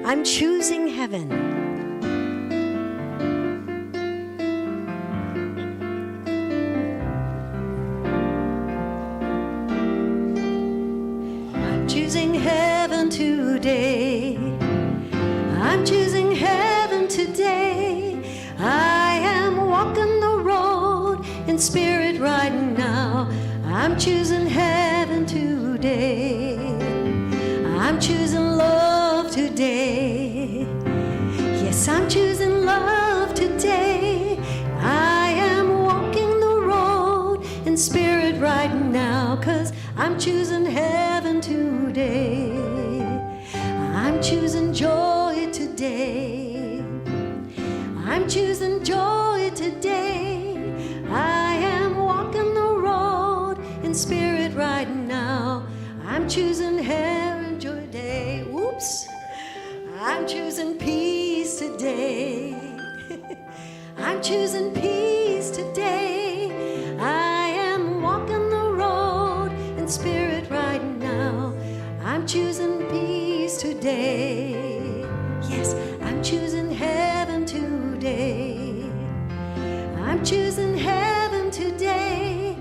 I'm choosing heaven. I'm choosing heaven today. I'm choosing heaven today. I am walking the road in spirit right now. I'm choosing heaven today. I'm choosing love today. Yes, I'm choosing love today. I am walking the road in spirit right now, 'cause I'm choosing heaven today. I'm choosing joy today. I'm choosing joy today. I am walking the road in spirit right now. I'm choosing heaven today. Whoops. I'm choosing peace today. I'm choosing peace today. I am walking the road in spirit right now. I'm choosing peace today. Yes, I'm choosing heaven today. I'm choosing heaven today.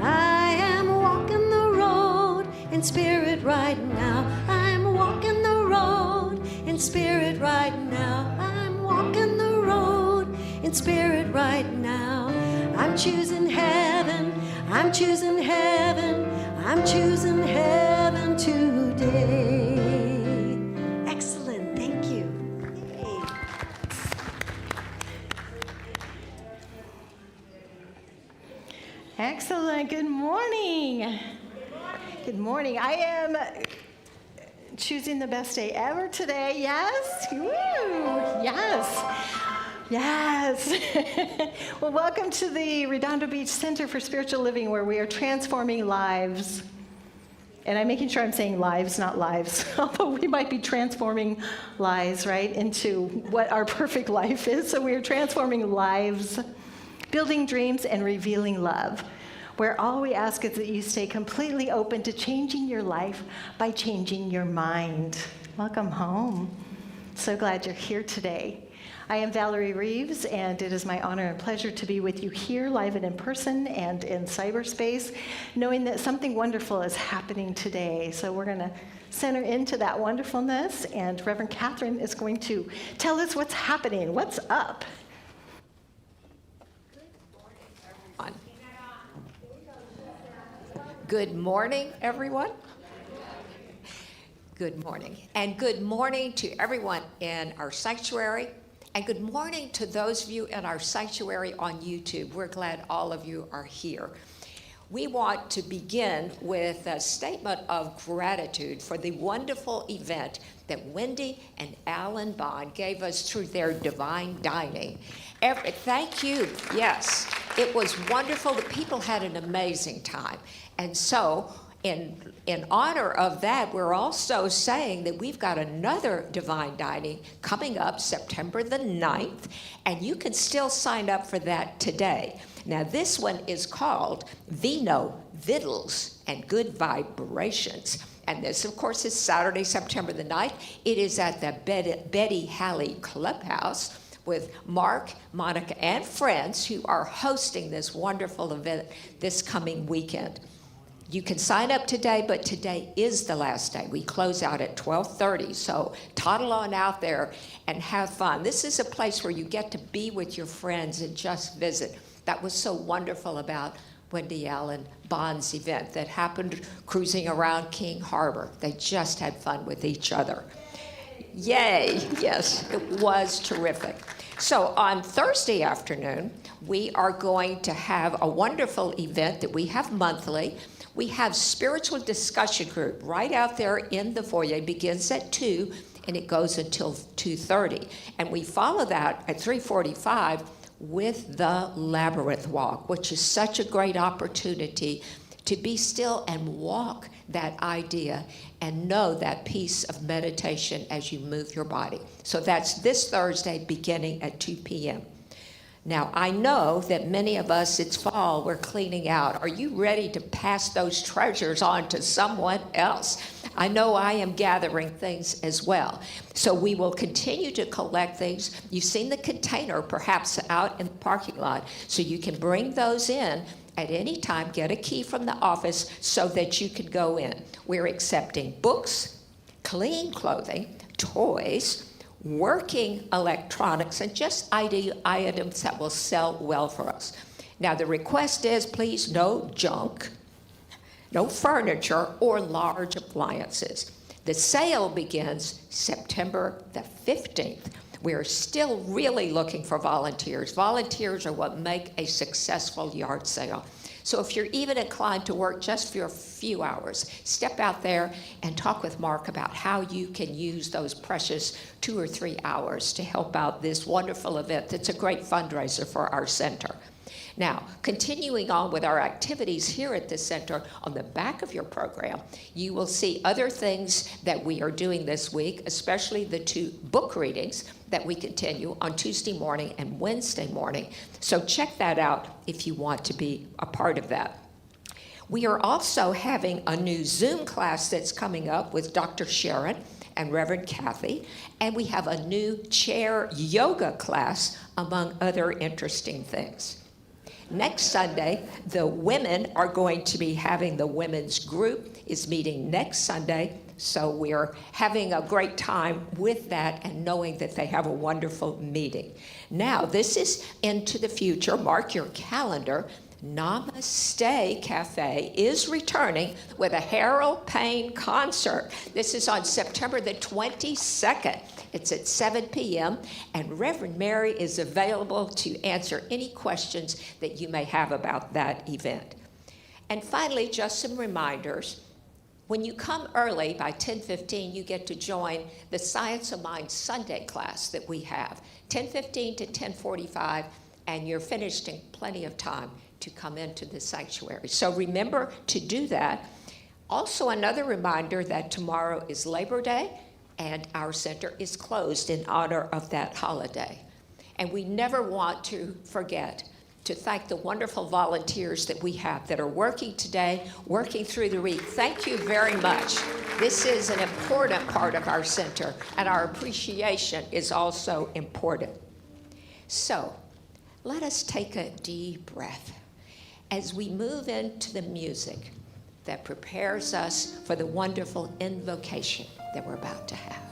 I am walking the road in spirit right now. I'm walking the road in spirit right now. I'm walking the road in spirit right now. I'm choosing heaven. I'm choosing heaven. I'm choosing heaven today. Excellent. Thank you. Yay. Excellent. Good morning. Good morning. I am choosing the best day ever today. Yes. Woo. Yes. Yes. Well, welcome to the Redondo Beach Center for Spiritual Living, where we are transforming lives. And I'm making sure I'm saying lives, not lives, although we might be transforming lives, right, into what our perfect life is. So we are transforming lives, building dreams, and revealing love, where all we ask is that you stay completely open to changing your life by changing your mind. Welcome home. So glad you're here today. I am Valerie Reeves, and it is my honor and pleasure to be with you here live and in person and in cyberspace, knowing that something wonderful is happening today. So we're going to center into that wonderfulness, and Reverend Catherine is going to tell us what's happening. What's up? Good morning, everyone. Good morning. And good morning to everyone in our sanctuary. And good morning to those of you in our sanctuary on YouTube. We're glad all of you are here. We want to begin with a statement of gratitude for the wonderful event that Wendy and Alan Bond gave us through their divine dining. Thank you. Yes, it was wonderful. The people had an amazing time. And so, in honor of that, we're also saying that we've got another divine dining coming up September the 9th, and you can still sign up for that today. Now, this one is called Vino, Vittles, and Good Vibrations. And this, of course, is Saturday, September the 9th. It is at the Betty Halley Clubhouse with Mark, Monica, and friends who are hosting this wonderful event this coming weekend. You can sign up today, but today is the last day. We close out at 12:30, so toddle on out there and have fun. This is a place where you get to be with your friends and just visit. That was so wonderful about Wendy Allen Bond's event that happened cruising around King Harbor. They just had fun with each other. Yay, yes, it was terrific. So on Thursday afternoon, we are going to have a wonderful event that we have monthly. We have spiritual discussion group right out there in the foyer. It begins at 2 and it goes until 2:30. And we follow that at 3:45 with the Labyrinth Walk, which is such a great opportunity to be still and walk that idea and know that piece of meditation as you move your body. So that's this Thursday beginning at 2 p.m. Now, I know that many of us, it's fall, we're cleaning out. Are you ready to pass those treasures on to someone else? I know I am gathering things as well. So we will continue to collect things. You've seen the container perhaps out in the parking lot, so you can bring those in at any time, get a key from the office so that you can go in. We're accepting books, clean clothing, toys, working electronics, and just items that will sell well for us. Now the request is please no junk, no furniture or large appliances. The sale begins September the 15th. We're still really looking for volunteers. Volunteers are what make a successful yard sale. So if you're even inclined to work just for a few hours, step out there and talk with Mark about how you can use those precious 2 or 3 hours to help out this wonderful event that's a great fundraiser for our center. Now, continuing on with our activities here at the center, on the back of your program, you will see other things that we are doing this week, especially the 2 book readings that we continue on Tuesday morning and Wednesday morning. So check that out if you want to be a part of that. We are also having a new Zoom class that's coming up with Dr. Sharon and Reverend Kathy, and we have a new chair yoga class, among other interesting things. Next Sunday, the women are going to be having the women's group is meeting next Sunday. So we're having a great time with that and knowing that they have a wonderful meeting. Now, this is into the future. Mark your calendar. Namaste Cafe is returning with a Harold Payne concert. This is on September the 22nd. It's at 7 p.m. and Reverend Mary is available to answer any questions that you may have about that event. And finally, just some reminders. When you come early by 10:15, you get to join the Science of Mind Sunday class that we have, 10:15 to 10:45, and you're finished in plenty of time to come into the sanctuary. So remember to do that. Also, another reminder that tomorrow is Labor Day, and our center is closed in honor of that holiday. And we never want to forget to thank the wonderful volunteers that we have that are working today, working through the week. Thank you very much. This is an important part of our center, and our appreciation is also important. So, let us take a deep breath as we move into the music that prepares us for the wonderful invocation that we're about to have.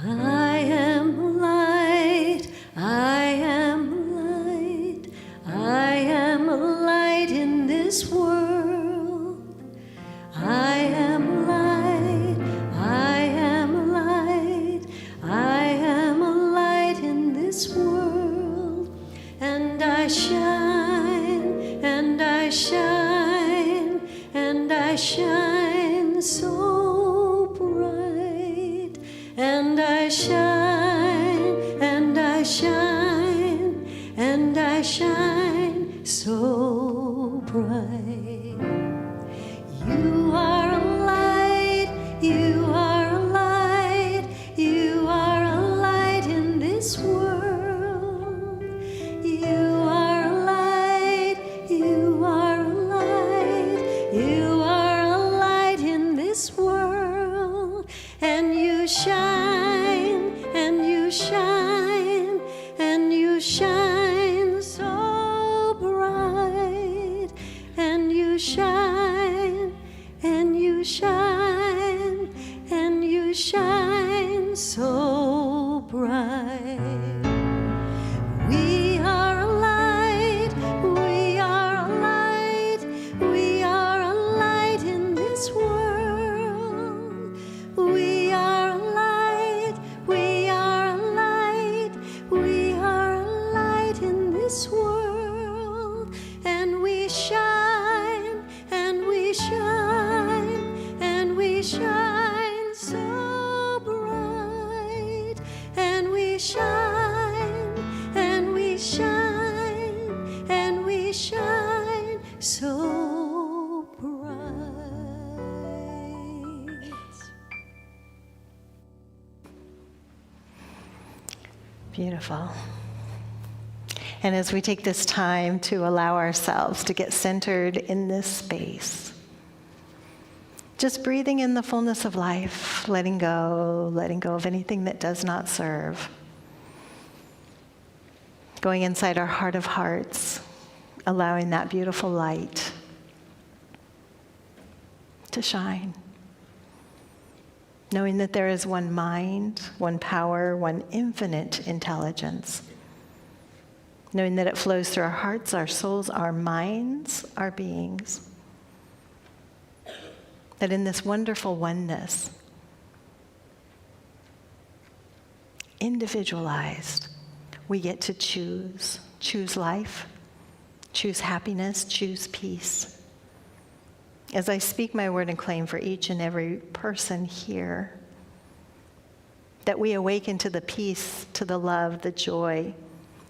I am light, I am light, I am a light in this world. I am light, I am light, I am a light in this world. And I shine, and I shine, and I shine so bright. And I shine, and I shine, and I shine so bright. You are a light, you are a light, you are a light in this world. You are a light, you are a light, you are a light in this world. And you shine, and you shine, and you shine so bright. And you shine, and you shine, and you shine so bright. We are a light, we are a light, we are a light in this world. We are a light, we are a light, we are a light in this world. And we shine, and we shine, and we shine so bright. And we shine, and we shine, and we shine so bright. Beautiful. And as we take this time to allow ourselves to get centered in this space, just breathing in the fullness of life, letting go of anything that does not serve. Going inside our heart of hearts, allowing that beautiful light to shine. Knowing that there is one mind, one power, one infinite intelligence. Knowing that it flows through our hearts, our souls, our minds, our beings. That in this wonderful oneness, individualized, we get to choose life, choose happiness, choose peace. As I speak my word and claim for each and every person here, that we awaken to the peace, to the love, the joy,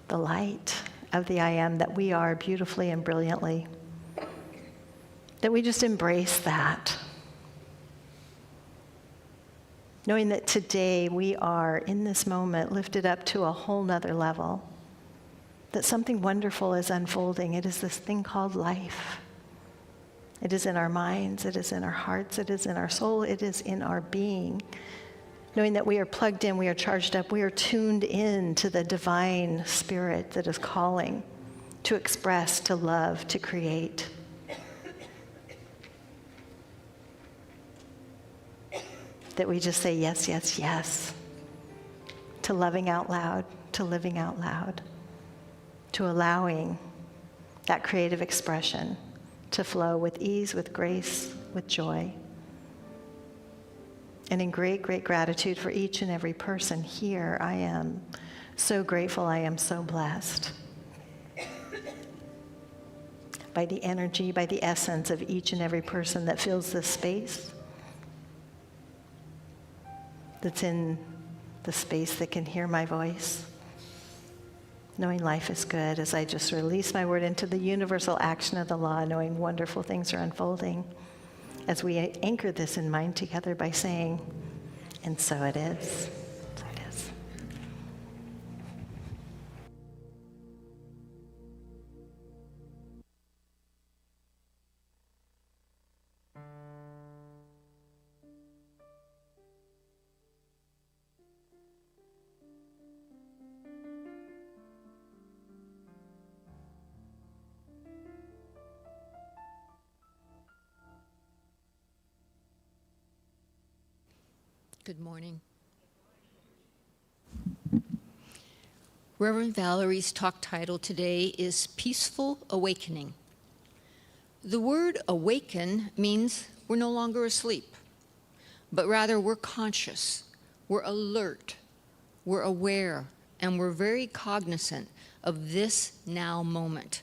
the light of the I Am that we are beautifully and brilliantly. That we just embrace that. Knowing that today we are, in this moment, lifted up to a whole nother level. That something wonderful is unfolding. It is this thing called life. It is in our minds, it is in our hearts, it is in our soul, it is in our being. Knowing that we are plugged in, we are charged up, we are tuned in to the divine spirit that is calling to express, to love, to create. That we just say yes, yes, yes to loving out loud, to living out loud, to allowing that creative expression to flow with ease, with grace, with joy. And in great, great gratitude for each and every person here, I am so grateful, I am so blessed by the energy, by the essence of each and every person that fills this space, that's in the space that can hear my voice. Knowing life is good as I just release my word into the universal action of the law, knowing wonderful things are unfolding as we anchor this in mind together by saying, and so it is. So it is. Good morning. Reverend Valerie's talk title today is Peaceful Awakening. The word awaken means we're no longer asleep, but rather we're conscious, we're alert, we're aware, and we're very cognizant of this now moment,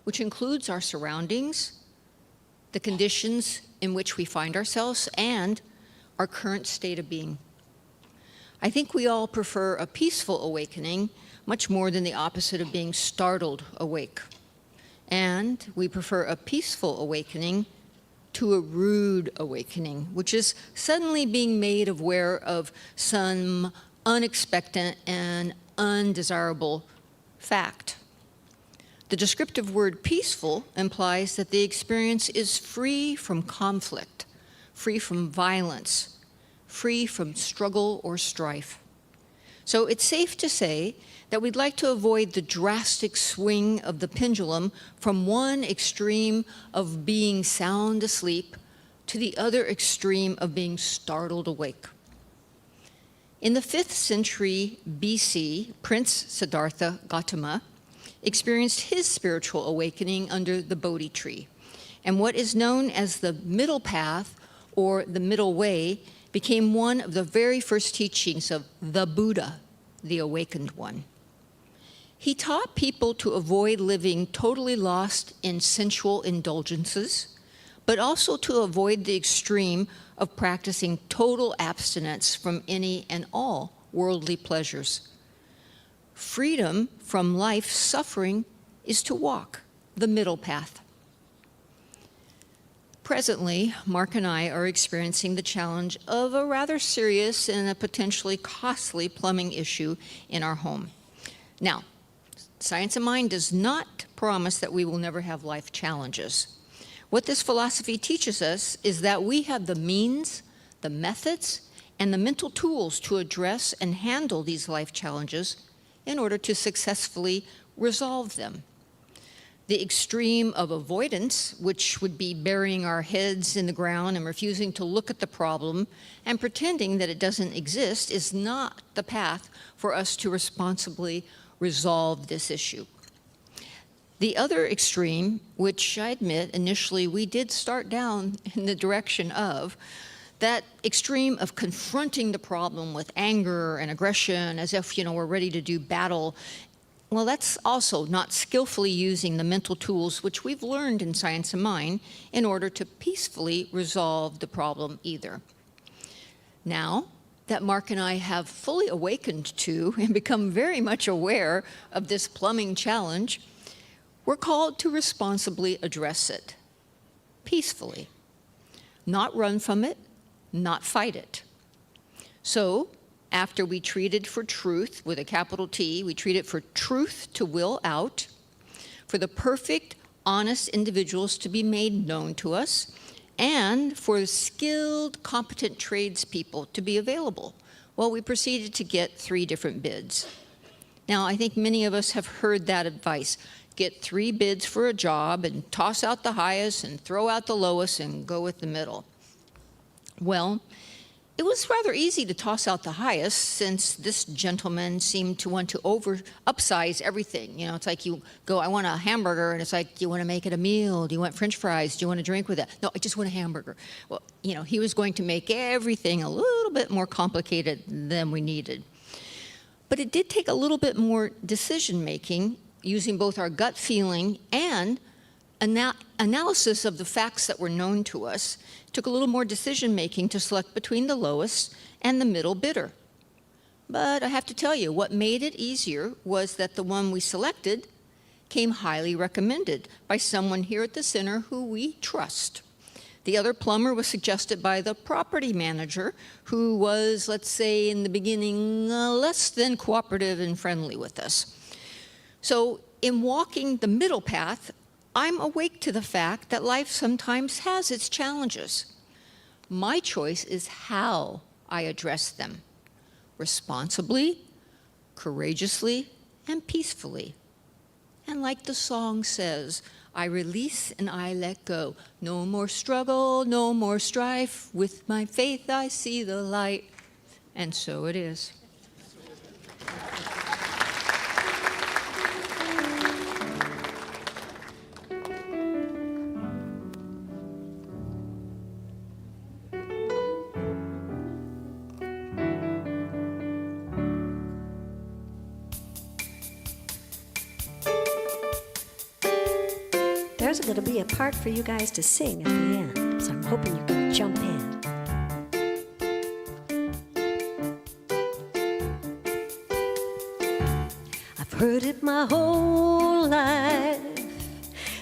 which includes our surroundings, the conditions in which we find ourselves, and our current state of being. I think we all prefer a peaceful awakening much more than the opposite of being startled awake. And we prefer a peaceful awakening to a rude awakening, which is suddenly being made aware of some unexpected and undesirable fact. The descriptive word peaceful implies that the experience is free from conflict, free from violence, free from struggle or strife. So it's safe to say that we'd like to avoid the drastic swing of the pendulum from one extreme of being sound asleep to the other extreme of being startled awake. In the 5th century BC, Prince Siddhartha Gautama experienced his spiritual awakening under the Bodhi tree. And what is known as the middle path or the middle way became one of the very first teachings of the Buddha, the awakened one. He taught people to avoid living totally lost in sensual indulgences, but also to avoid the extreme of practicing total abstinence from any and all worldly pleasures. Freedom from life's suffering is to walk the middle path. Presently, Mark and I are experiencing the challenge of a rather serious and a potentially costly plumbing issue in our home. Now, Science of Mind does not promise that we will never have life challenges. What this philosophy teaches us is that we have the means, the methods, and the mental tools to address and handle these life challenges in order to successfully resolve them. The extreme of avoidance, which would be burying our heads in the ground and refusing to look at the problem and pretending that it doesn't exist, is not the path for us to responsibly resolve this issue. The other extreme, which I admit initially we did start down in the direction of, that extreme of confronting the problem with anger and aggression as if, we're ready to do battle, well, that's also not skillfully using the mental tools which we've learned in Science of Mind in order to peacefully resolve the problem either. Now that Mark and I have fully awakened to and become very much aware of this plumbing challenge, we're called to responsibly address it, peacefully, not run from it, not fight it. So, after we treated for truth, with a capital T, we treated for truth to will out, for the perfect, honest individuals to be made known to us, and for skilled, competent tradespeople to be available. Well, we proceeded to get 3 different bids. Now, I think many of us have heard that advice. Get 3 bids for a job and toss out the highest and throw out the lowest and go with the middle. Well, it was rather easy to toss out the highest since this gentleman seemed to want to upsize everything. It's like you go, I want a hamburger, and it's like, do you want to make it a meal? Do you want French fries? Do you want a drink with it? No, I just want a hamburger. Well, he was going to make everything a little bit more complicated than we needed. But it did take a little bit more decision-making using both our gut feeling and analysis of the facts that were known to us. It took a little more decision-making to select between the lowest and the middle bidder. But I have to tell you, what made it easier was that the one we selected came highly recommended by someone here at the center who we trust. The other plumber was suggested by the property manager, who was, let's say, in the beginning, less than cooperative and friendly with us. So in walking the middle path, I'm awake to the fact that life sometimes has its challenges. My choice is how I address them, responsibly, courageously, and peacefully. And like the song says, I release and I let go. No more struggle, no more strife. With my faith I see the light. And so it is. There's going to be a part for you guys to sing at the end, so I'm hoping you can jump in. I've heard it my whole life.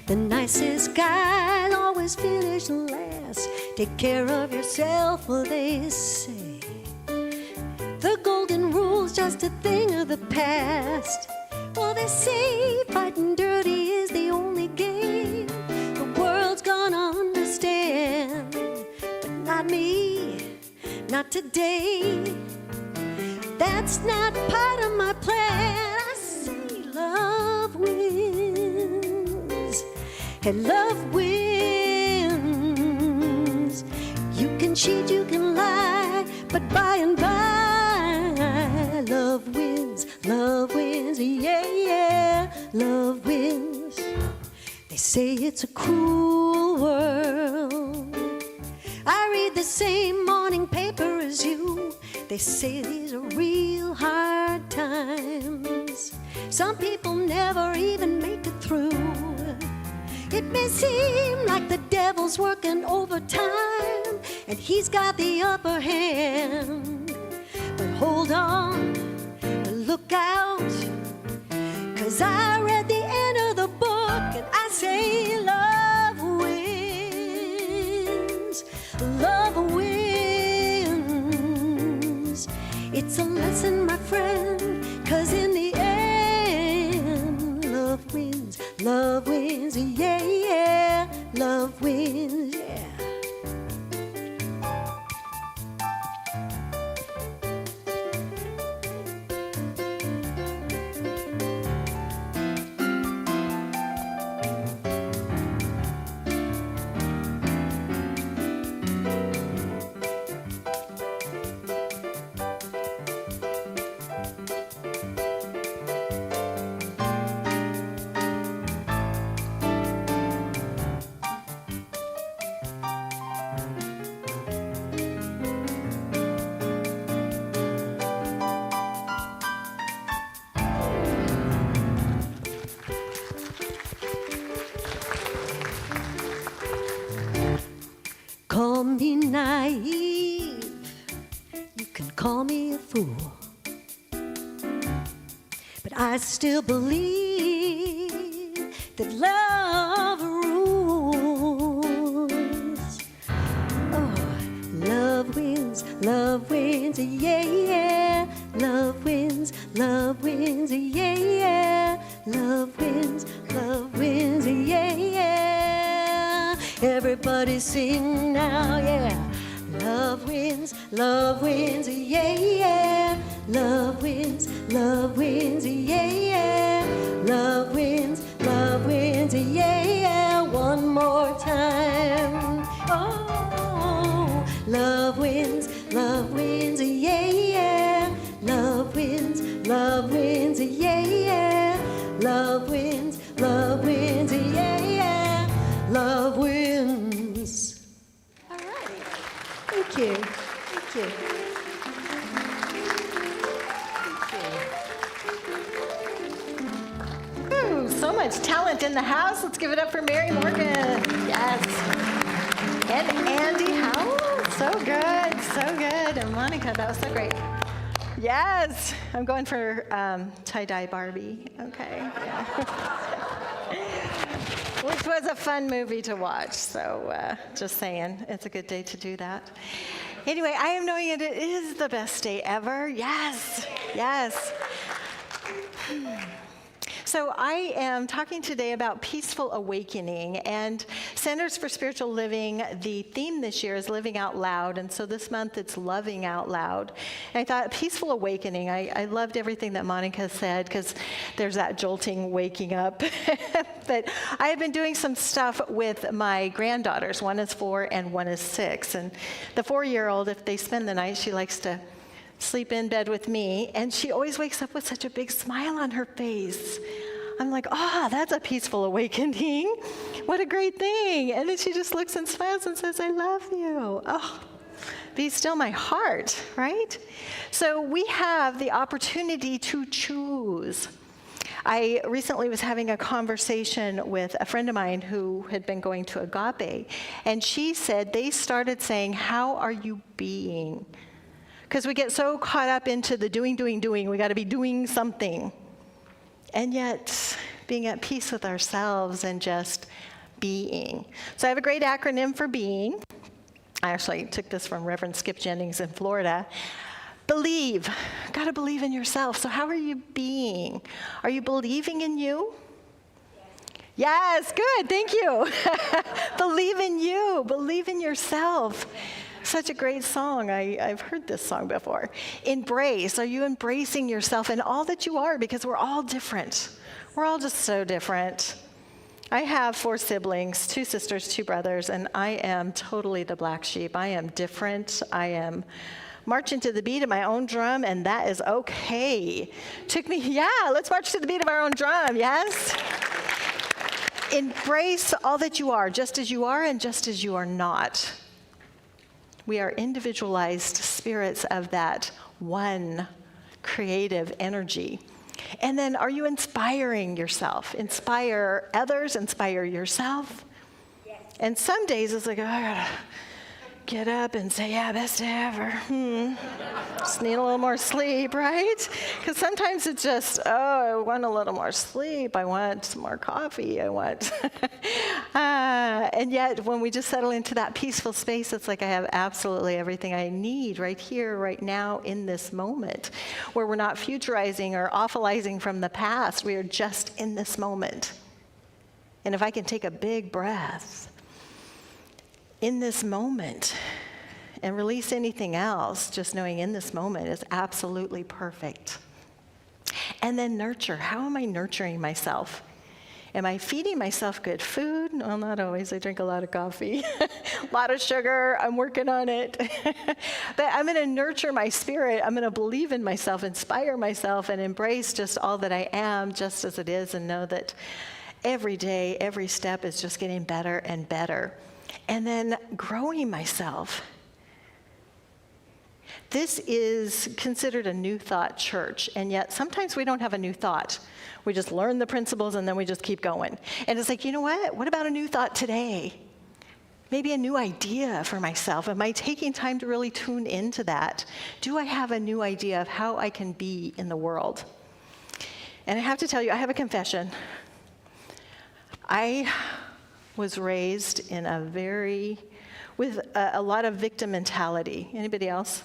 The nicest guys always finish last. Take care of yourself, well, they say. The golden rule's just a thing of the past. Well, they say fighting dirty is the only game the world's gonna understand. But not me, not today. That's not part of my plan. I say love wins. Hey, love wins. You can cheat, you can lie, but by and by, love wins, yeah, yeah, love wins. They say it's a cruel world. I read the same morning paper as you. They say these are real hard times. Some people never even make it through. It may seem like the devil's working overtime and he's got the upper hand. But hold on, look out, 'cause I read the end of the book and I say love wins, love wins. It's a lesson, my friend, 'cause in the end, yeah, yeah. Love wins, yeah. Call me naive, you can call me a fool, but I still believe that love rules. Oh, love wins, yeah, yeah. Love wins, yeah, yeah. Love wins, yeah, yeah. Everybody sing now, yeah. Love wins, yeah, yeah. Love wins, yeah, yeah. Love wins, yeah, yeah. One more time. Oh, love wins, yeah, yeah. Love wins, yeah, yeah. Love wins, yeah, yeah. Love wins. All right. Thank you. Thank you. Ooh, so much talent in the house. Let's give it up for Mary Morgan. Yes. And Andy Howell. So good, so good. And Monica, that was so great. Yes. I'm going for tie-dye Barbie. Okay. Yeah. Which was a fun movie to watch. So just saying, it's a good day to do that. Anyway, I am knowing it is the best day ever. Yes. Yes. So I am talking today about peaceful awakening, and Centers for Spiritual Living, the theme this year is living out loud, and so this month it's loving out loud. And I thought peaceful awakening, I loved everything that Monica said, because there's that jolting waking up. But I have been doing some stuff with my granddaughters. One is 4 and one is 6. And the 4-year-old, if they spend the night, she likes to sleep in bed with me, and she always wakes up with such a big smile on her face. I'm like, that's a peaceful awakening. What a great thing. And then she just looks and smiles and says, I love you. Oh, be still my heart, right? So we have the opportunity to choose. I recently was having a conversation with a friend of mine who had been going to Agape, and she said they started saying, how are you being? Because we get so caught up into the doing. We got to be doing something. And yet, being at peace with ourselves and just being. So I have a great acronym for being. I actually took this from Reverend Skip Jennings in Florida. Believe. Got to believe in yourself. So how are you being? Are you believing in you? Yes, good. Thank you. Believe in you. Believe in yourself. Such a great song. I've heard this song before. Embrace. Are you embracing yourself and all that you are? Because we're all different. We're all just so different. I have 4 siblings, 2 sisters, 2 brothers, and I am totally the black sheep. I am different. I am marching to the beat of my own drum, and that is okay. Let's march to the beat of our own drum, yes? Embrace all that you are, just as you are and just as you are not. We are individualized spirits of that one creative energy. And then are you inspiring yourself? Inspire others, inspire yourself. Yes. And some days it's like, I gotta get up and say, best day ever. Just need a little more sleep, right? Because sometimes it's just, I want a little more sleep. I want some more coffee. I want. And yet, when we just settle into that peaceful space, it's like I have absolutely everything I need right here, right now, in this moment, where we're not futurizing or awfulizing from the past. We are just in this moment. And if I can take a big breath in this moment and release anything else, just knowing in this moment is absolutely perfect. And then nurture. How am I nurturing myself? Am I feeding myself good food? Well, not always. I drink a lot of coffee, a lot of sugar. I'm working on it. But I'm going to nurture my spirit. I'm going to believe in myself, inspire myself, and embrace just all that I am just as it is, and know that every day, every step is just getting better and better. And then growing myself. This is considered a new thought church, and yet sometimes we don't have a new thought. We just learn the principles and then we just keep going. And it's like, you know what? What about a new thought today? Maybe a new idea for myself. Am I taking time to really tune into that? Do I have a new idea of how I can be in the world? And I have to tell you, I have a confession. I was raised in with a lot of victim mentality. Anybody else?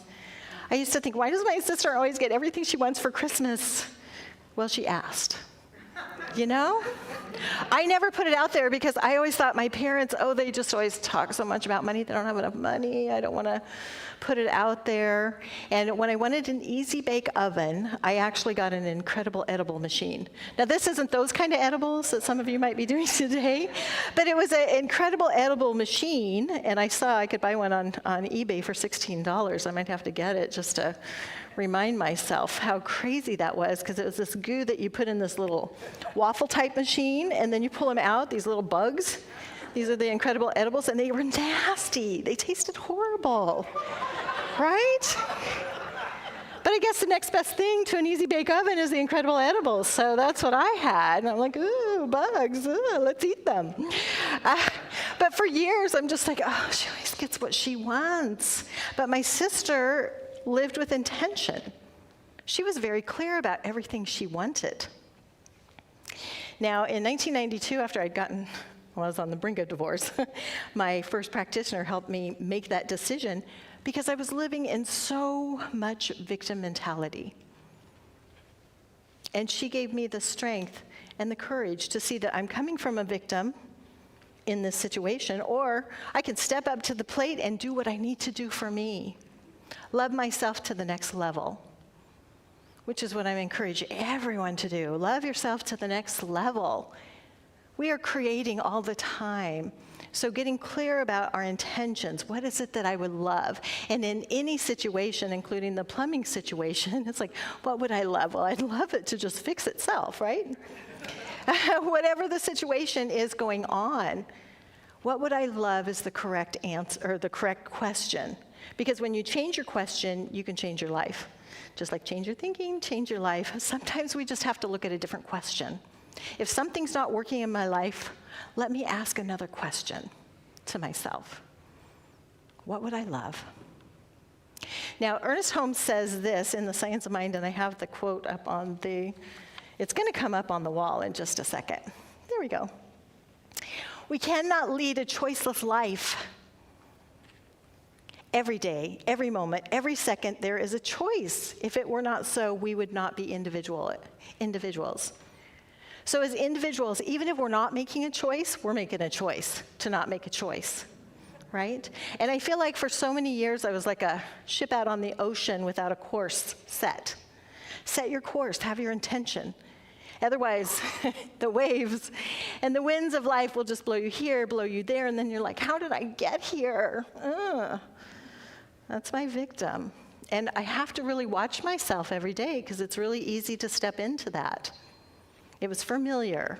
I used to think, why does my sister always get everything she wants for Christmas? Well, she asked. You know? I never put it out there because I always thought my parents, they just always talk so much about money. They don't have enough money. I don't want to put it out there. And when I wanted an easy bake oven, I actually got an incredible edible machine. Now, this isn't those kind of edibles that some of you might be doing today, but it was an incredible edible machine, and I saw I could buy one on eBay for $16. I might have to get it just to remind myself how crazy that was, because it was this goo that you put in this little waffle-type machine, and then you pull them out, these little bugs. These are the incredible edibles, and they were nasty. They tasted horrible, right? But I guess the next best thing to an easy bake oven is the incredible edibles, so that's what I had. And I'm like, ooh, bugs, let's eat them. But for years, I'm just like, she always gets what she wants. But my sister lived with intention. She was very clear about everything she wanted. Now, in 1992, after I was on the brink of divorce, my first practitioner helped me make that decision because I was living in so much victim mentality. And she gave me the strength and the courage to see that I'm coming from a victim in this situation, or I can step up to the plate and do what I need to do for me. Love myself to the next level, which is what I'm encouraging everyone to do. Love yourself to the next level. We are creating all the time. So getting clear about our intentions. What is it that I would love? And in any situation, including the plumbing situation, it's like, what would I love? Well, I'd love it to just fix itself, right? Whatever the situation is going on, what would I love is the correct answer, or the correct question. Because when you change your question, you can change your life. Just like change your thinking, change your life. Sometimes we just have to look at a different question. If something's not working in my life, let me ask another question to myself. What would I love? Now, Ernest Holmes says this in The Science of Mind, and I have the quote up on it's going to come up on the wall in just a second. There we go. We cannot lead a choiceless life. Every day, every moment, every second, there is a choice. If it were not so, we would not be individuals. So as individuals, even if we're not making a choice, we're making a choice to not make a choice, right? And I feel like for so many years, I was like a ship out on the ocean without a course set. Set your course, have your intention. Otherwise, the waves and the winds of life will just blow you here, blow you there, and then you're like, how did I get here? That's my victim. And I have to really watch myself every day because it's really easy to step into that. It was familiar.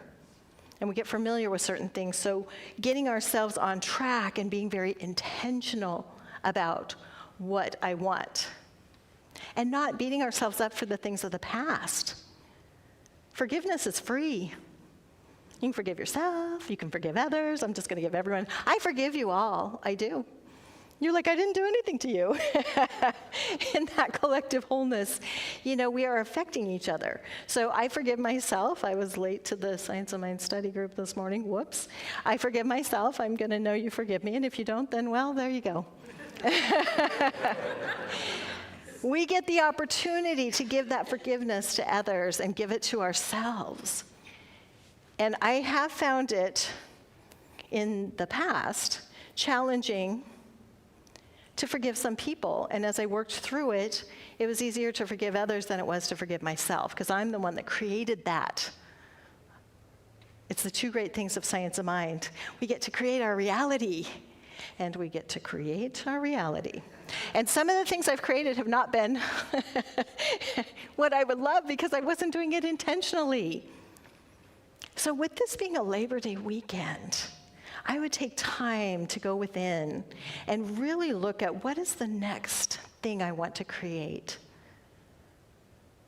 And we get familiar with certain things. So getting ourselves on track and being very intentional about what I want. And not beating ourselves up for the things of the past. Forgiveness is free. You can forgive yourself. You can forgive others. I'm just going to give everyone. I forgive you all. I do. You're like, I didn't do anything to you. In that collective wholeness, we are affecting each other. So I forgive myself. I was late to the Science of Mind study group this morning. Whoops. I forgive myself. I'm going to know you forgive me. And if you don't, then, well, there you go. We get the opportunity to give that forgiveness to others and give it to ourselves. And I have found it in the past challenging to forgive some people. And as I worked through it, it was easier to forgive others than it was to forgive myself, because I'm the one that created that. It's the two great things of science of mind. We get to create our reality, and we get to create our reality. And some of the things I've created have not been what I would love, because I wasn't doing it intentionally. So with this being a Labor Day weekend, I would take time to go within and really look at what is the next thing I want to create.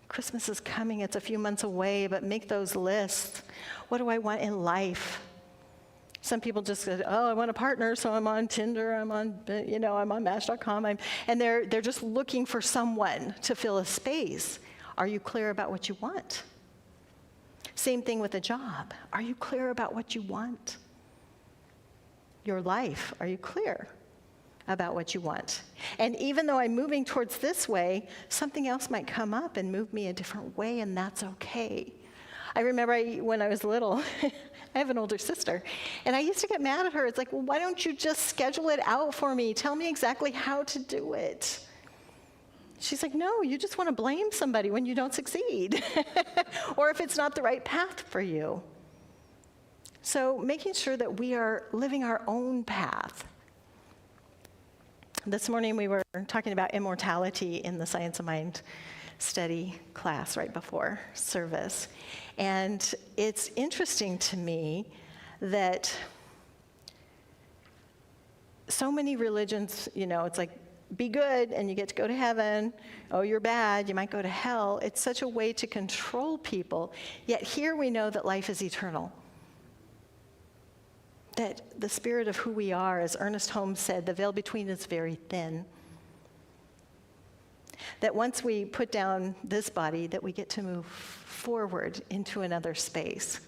Christmas is coming, it's a few months away, but make those lists. What do I want in life? Some people just say, oh, I want a partner, so I'm on Tinder, I'm on Match.com, and they're just looking for someone to fill a space. Are you clear about what you want? Same thing with a job. Are you clear about what you want? Your life, are you clear about what you want? And even though I'm moving towards this way, something else might come up and move me a different way, and that's okay. I remember when I was little, I have an older sister, and I used to get mad at her. It's like, well, why don't you just schedule it out for me? Tell me exactly how to do it. She's like, no, you just want to blame somebody when you don't succeed, or if it's not the right path for you. So making sure that we are living our own path. This morning we were talking about immortality in the Science of Mind study class right before service. And it's interesting to me that so many religions, it's like, be good and you get to go to heaven. Oh, you're bad, you might go to hell. It's such a way to control people. Yet here we know that life is eternal. That the spirit of who we are, as Ernest Holmes said, the veil between is very thin. That once we put down this body, that we get to move forward into another space.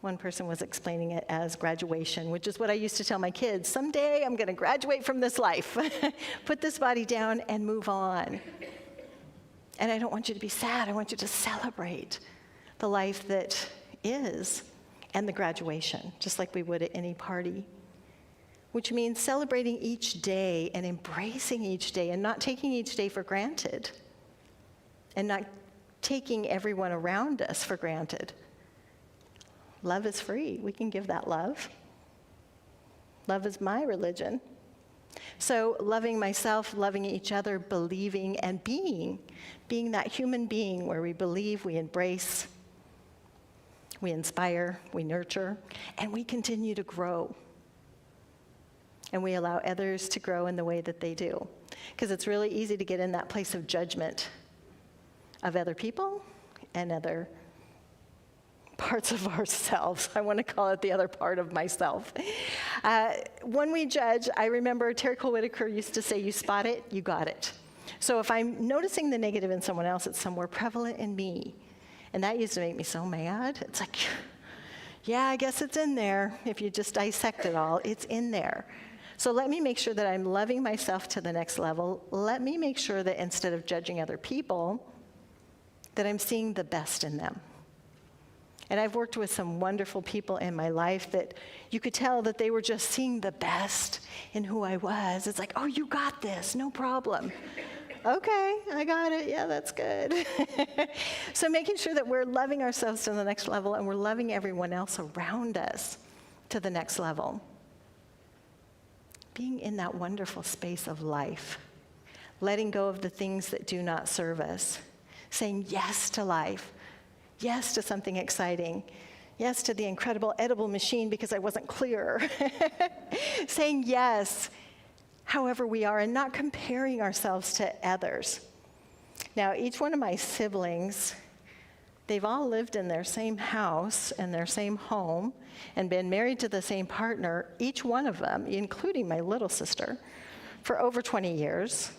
One person was explaining it as graduation, which is what I used to tell my kids. Someday I'm going to graduate from this life. Put this body down and move on. And I don't want you to be sad. I want you to celebrate the life that is and the graduation, just like we would at any party. Which means celebrating each day and embracing each day and not taking each day for granted. And not taking everyone around us for granted. Love is free. We can give that love. Love is my religion. So loving myself, loving each other, believing, and being that human being where we believe, we embrace, we inspire, we nurture, and we continue to grow. And we allow others to grow in the way that they do. Because it's really easy to get in that place of judgment of other people and other parts of ourselves. I want to call it the other part of myself. When we judge, I remember Terry Cole Whitaker used to say, you spot it, you got it. So if I'm noticing the negative in someone else, it's somewhere prevalent in me. And that used to make me so mad. It's like, yeah, I guess it's in there. If you just dissect it all, it's in there. So let me make sure that I'm loving myself to the next level. Let me make sure that instead of judging other people, that I'm seeing the best in them. And I've worked with some wonderful people in my life that you could tell that they were just seeing the best in who I was. It's like, oh, you got this, no problem. Okay, I got it, yeah, that's good. So making sure that we're loving ourselves to the next level and we're loving everyone else around us to the next level. Being in that wonderful space of life. Letting go of the things that do not serve us. Saying yes to life. Yes to something exciting. Yes to the incredible edible machine because I wasn't clear. Saying yes, however we are, and not comparing ourselves to others. Now, each one of my siblings, they've all lived in their same house and their same home and been married to the same partner, each one of them, including my little sister, for over 20 years.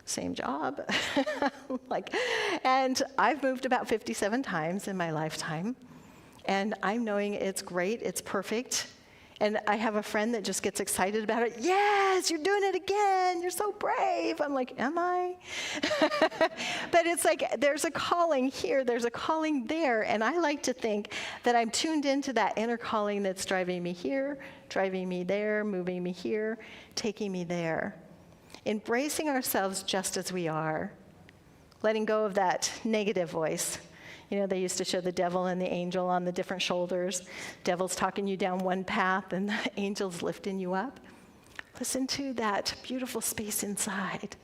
Same job. And I've moved about 57 times in my lifetime. And I'm knowing it's great, it's perfect, And I have a friend that just gets excited about it. Yes, you're doing it again. You're so brave. I'm like, am I? But it's like there's a calling here, there's a calling there. And I like to think that I'm tuned into that inner calling that's driving me here, driving me there, moving me here, taking me there. Embracing ourselves just as we are. Letting go of that negative voice. You know, they used to show the devil and the angel on the different shoulders. Devil's talking you down one path and the angel's lifting you up. Listen to that beautiful space inside.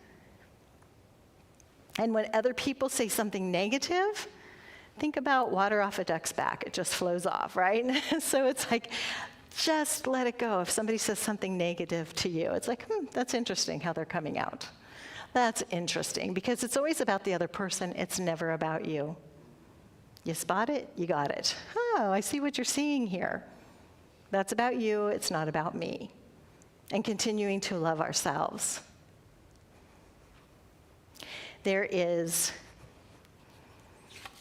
And when other people say something negative, think about water off a duck's back. It just flows off, right? So it's like, just let it go. If somebody says something negative to you, it's like, that's interesting how they're coming out. That's interesting, because it's always about the other person. It's never about you. You spot it, you got it. Oh, I see what you're seeing here. That's about you, it's not about me. And continuing to love ourselves. There is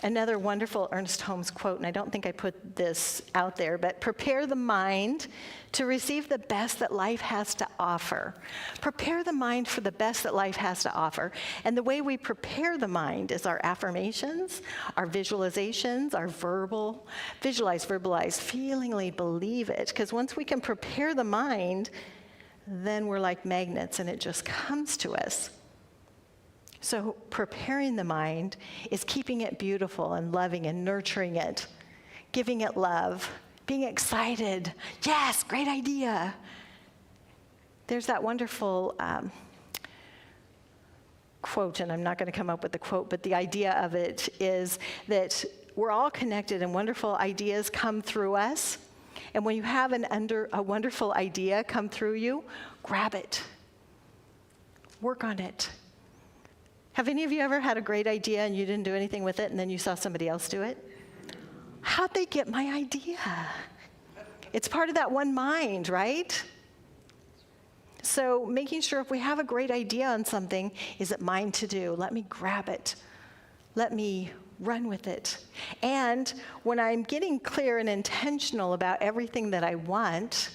another wonderful Ernest Holmes quote, and I don't think I put this out there, but prepare the mind to receive the best that life has to offer. Prepare the mind for the best that life has to offer. And the way we prepare the mind is our affirmations, our visualizations, our visualize, verbalize, feelingly believe it. Because once we can prepare the mind, then we're like magnets and it just comes to us. So preparing the mind is keeping it beautiful and loving and nurturing it, giving it love, being excited. Yes, great idea. There's that wonderful quote, and I'm not going to come up with the quote, but the idea of it is that we're all connected and wonderful ideas come through us. And when you have a wonderful idea come through you, grab it. Work on it. Have any of you ever had a great idea and you didn't do anything with it and then you saw somebody else do it? How'd they get my idea? It's part of that one mind, right? So making sure if we have a great idea on something, is it mine to do? Let me grab it. Let me run with it. And when I'm getting clear and intentional about everything that I want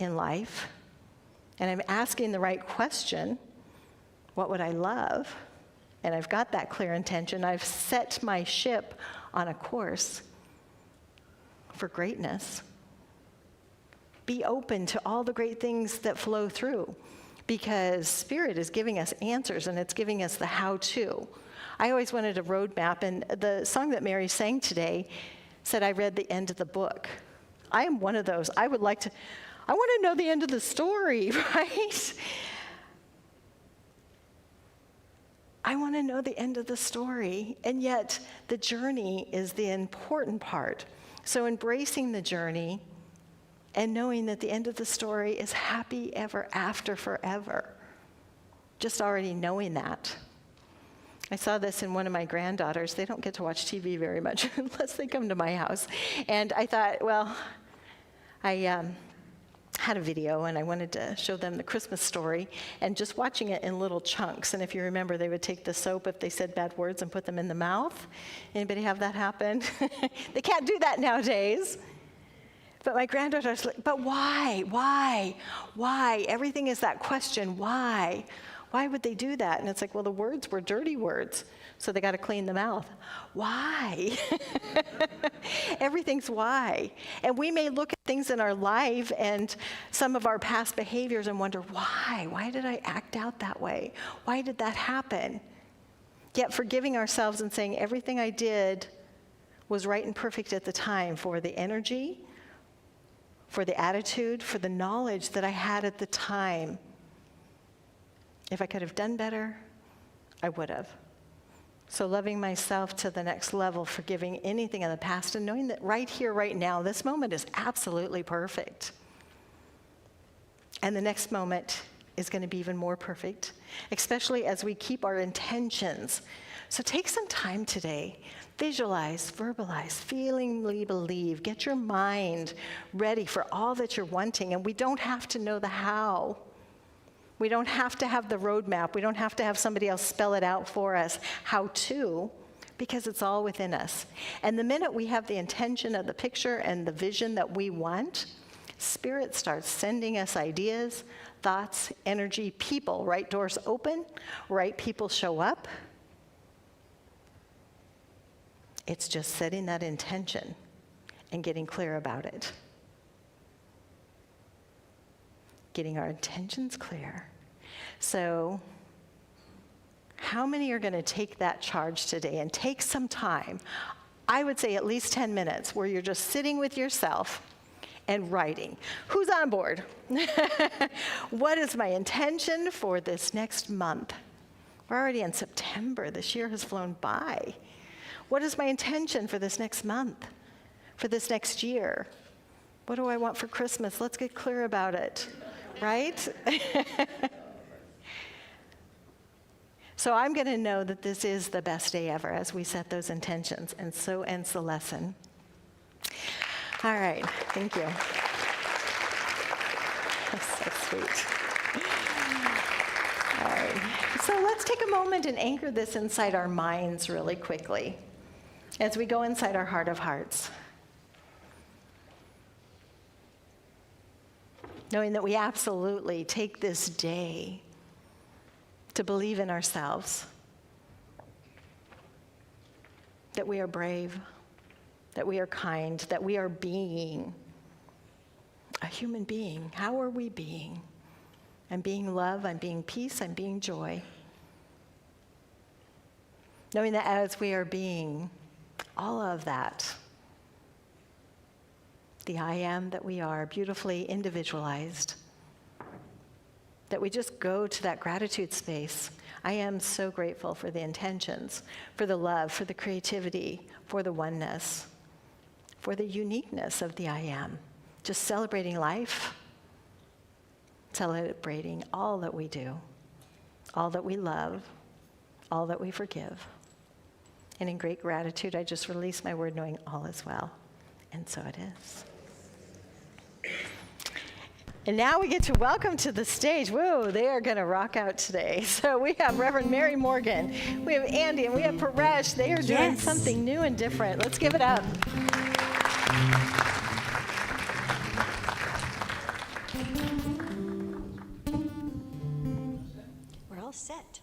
in life, and I'm asking the right question, what would I love? And I've got that clear intention. I've set my ship on a course for greatness. Be open to all the great things that flow through, because Spirit is giving us answers and it's giving us the how-to. I always wanted a roadmap, and the song that Mary sang today said, I read the end of the book. I am one of those. I want to know the end of the story, right? I want to know the end of the story, and yet the journey is the important part. So embracing the journey and knowing that the end of the story is happy ever after forever. Just already knowing that. I saw this in one of my granddaughters. They don't get to watch TV very much unless they come to my house. And I thought, well, I had a video and I wanted to show them the Christmas story, and just watching it in little chunks. And if you remember, they would take the soap if they said bad words and put them in the mouth. Anybody have that happen? They can't do that nowadays. But my granddaughter's like, but why? Why? Everything is that question, why? Why would they do that? And it's like, well, the words were dirty words, so they got to clean the mouth. Why? Everything's why. And we may look at things in our life and some of our past behaviors and wonder, why? Why did I act out that way? Why did that happen? Yet forgiving ourselves and saying everything I did was right and perfect at the time, for the energy, for the attitude, for the knowledge that I had at the time. If I could have done better, I would have. So loving myself to the next level, forgiving anything in the past, and knowing that right here, right now, this moment is absolutely perfect. And the next moment is going to be even more perfect, especially as we keep our intentions. So take some time today. Visualize, verbalize, feelingly believe. Get your mind ready for all that you're wanting. And we don't have to know the how. We don't have to have the roadmap. We don't have to have somebody else spell it out for us how to, because it's all within us. And the minute we have the intention of the picture and the vision that we want, Spirit starts sending us ideas, thoughts, energy, people. Right doors open, right people show up. It's just setting that intention and getting clear about it. Getting our intentions clear. So, how many are going to take that charge today and take some time? I would say at least 10 minutes where you're just sitting with yourself and writing. Who's on board? What is my intention for this next month? We're already in September. This year has flown by. What is my intention for this next month? For this next year? What do I want for Christmas? Let's get clear about it, right? So I'm going to know that this is the best day ever as we set those intentions, and so ends the lesson. All right, thank you. That's so sweet. All right, so let's take a moment and anchor this inside our minds really quickly as we go inside our heart of hearts. Knowing that we absolutely take this day to believe in ourselves, that we are brave, that we are kind, that we are being a human being. How are we being? I'm being love, I'm being peace, I'm being joy. Knowing that as we are being all of that, the I am that we are, beautifully individualized, that we just go to that gratitude space. I am so grateful for the intentions, for the love, for the creativity, for the oneness, for the uniqueness of the I am. Just celebrating life, celebrating all that we do, all that we love, all that we forgive. And in great gratitude, I just release my word knowing all is well. And so it is. And now we get to welcome to the stage. Whoa, they are going to rock out today. So we have Reverend Mary Morgan, we have Andy, and we have Paresh. They are doing something new and different. Let's give it up. We're all set.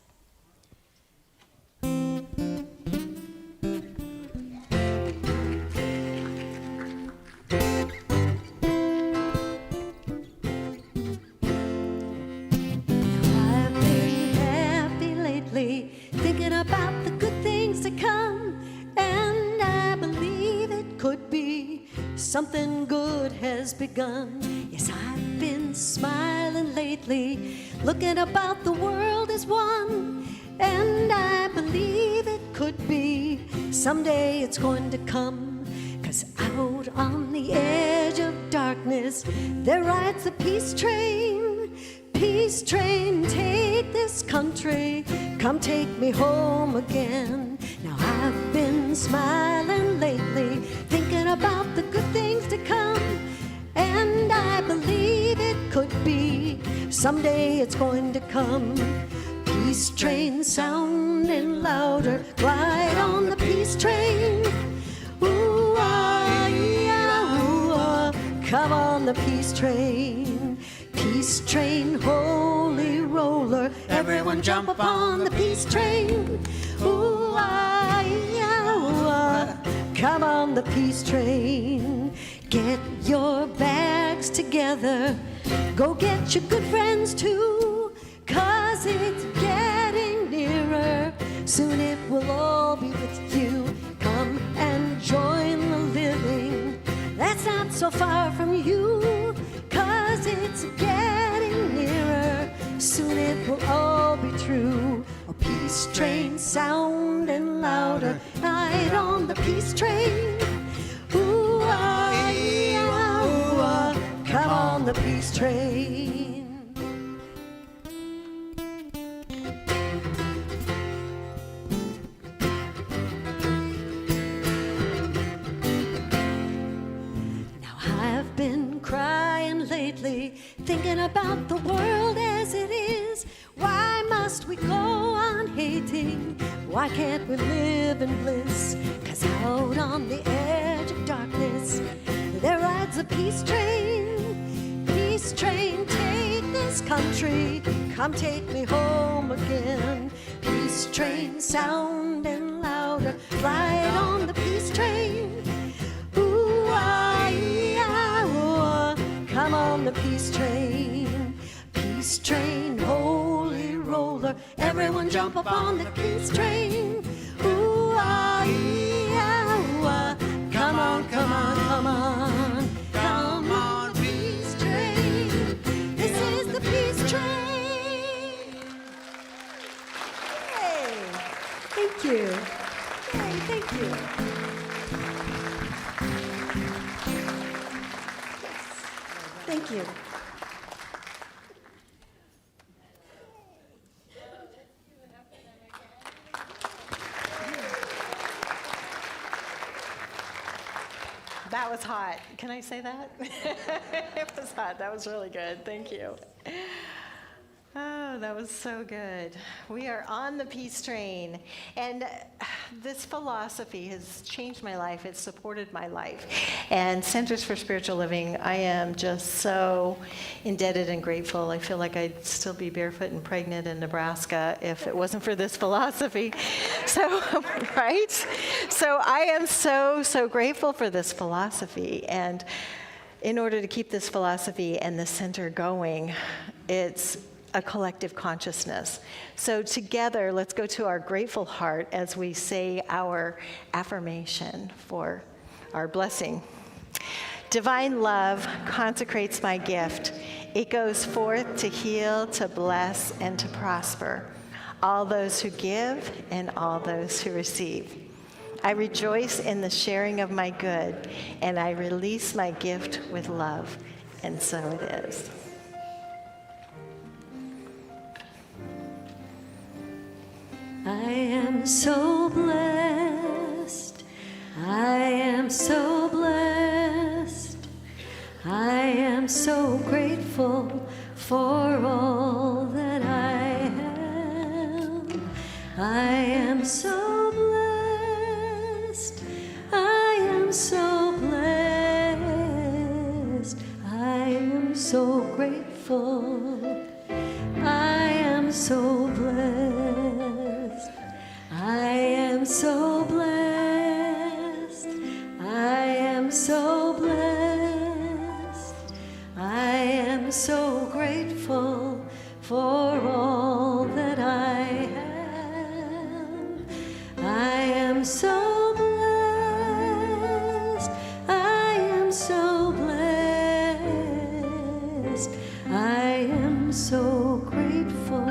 Thinking about the good things to come, and I believe it could be something good has begun. Yes, I've been smiling lately, looking about the world as one, and I believe it could be someday it's going to come. 'Cause out on the edge of darkness there rides the peace train. Peace train, take this country, come take me home again. Now I've been smiling lately, thinking about the good things to come, and I believe it could be someday it's going to come. Peace train sounding louder, glide on the peace train. Ooh, ah, yeah, ooh, ah, come on the peace train. Peace train, holy roller, everyone jump upon the peace train. Ooh, ah, yeah, ooh, ah, come on the peace train. Get your bags together, go get your good friends too, 'cause it's getting nearer, soon it will all be with you. Come and join the living, that's not so far from you, 'cause it's getting nearer, soon it will all be true. A peace train sounding louder, ride on the peace train. Ooh, ah, yeah, ooh, ah, come on the peace train. I've been crying lately, thinking about the world as it is. Why must we go on hating? Why can't we live in bliss? 'Cause out on the edge of darkness there rides a peace train. train, take this country, come take me home again. Peace train, sounding louder, ride on the peace train. Ooh, ah, yeah, oh, come on the peace train. Peace train, holy roller, everyone jump up on the peace train. Ooh, ah, yeah, oh, come on, come on, come on. Come on, peace train. This is the peace train. Yay. Thank you. Yay, thank you. Thank you. That was hot. Can I say that? It was hot. That was really good. Thank you. Oh, that was so good. We are on the peace train. And this philosophy has changed my life. It's supported my life. And Centers for Spiritual Living, I am just so indebted and grateful. I feel like I'd still be barefoot and pregnant in Nebraska if it wasn't for this philosophy. So, right? So I am so, so grateful for this philosophy. And in order to keep this philosophy and the center going, it's a collective consciousness. So together, let's go to our grateful heart as we say our affirmation for our blessing. Divine love consecrates my gift. It goes forth to heal, to bless, and to prosper all those who give and all those who receive. I rejoice in the sharing of my good, and I release my gift with love. And so it is. I am so blessed. I am so blessed. I am so grateful for all that I have. I am so blessed. I am so blessed. I am so grateful. I am so blessed. I am so blessed. I am so blessed. I am so grateful for all that I have. I am so blessed. I am so blessed. I am so grateful.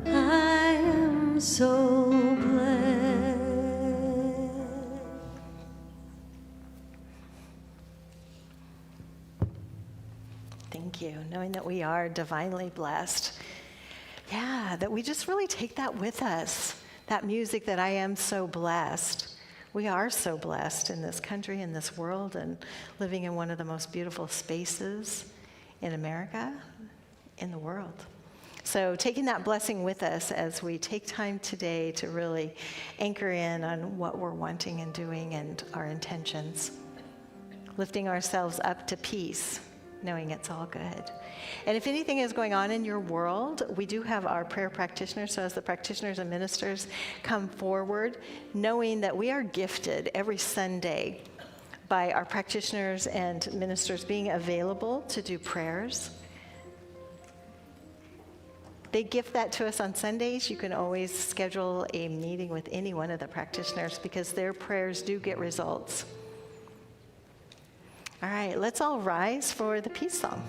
I am so blessed. Thank you. Knowing that we are divinely blessed. Yeah, that we just really take that with us. That music that I am so blessed. We are so blessed in this country, in this world, and living in one of the most beautiful spaces in America, in the world. So taking that blessing with us as we take time today to really anchor in on what we're wanting and doing and our intentions. Lifting ourselves up to peace, knowing it's all good. And if anything is going on in your world, we do have our prayer practitioners. So as the practitioners and ministers come forward, knowing that we are gifted every Sunday by our practitioners and ministers being available to do prayers. They gift that to us on Sundays. You can always schedule a meeting with any one of the practitioners because their prayers do get results. All right, let's all rise for the peace song.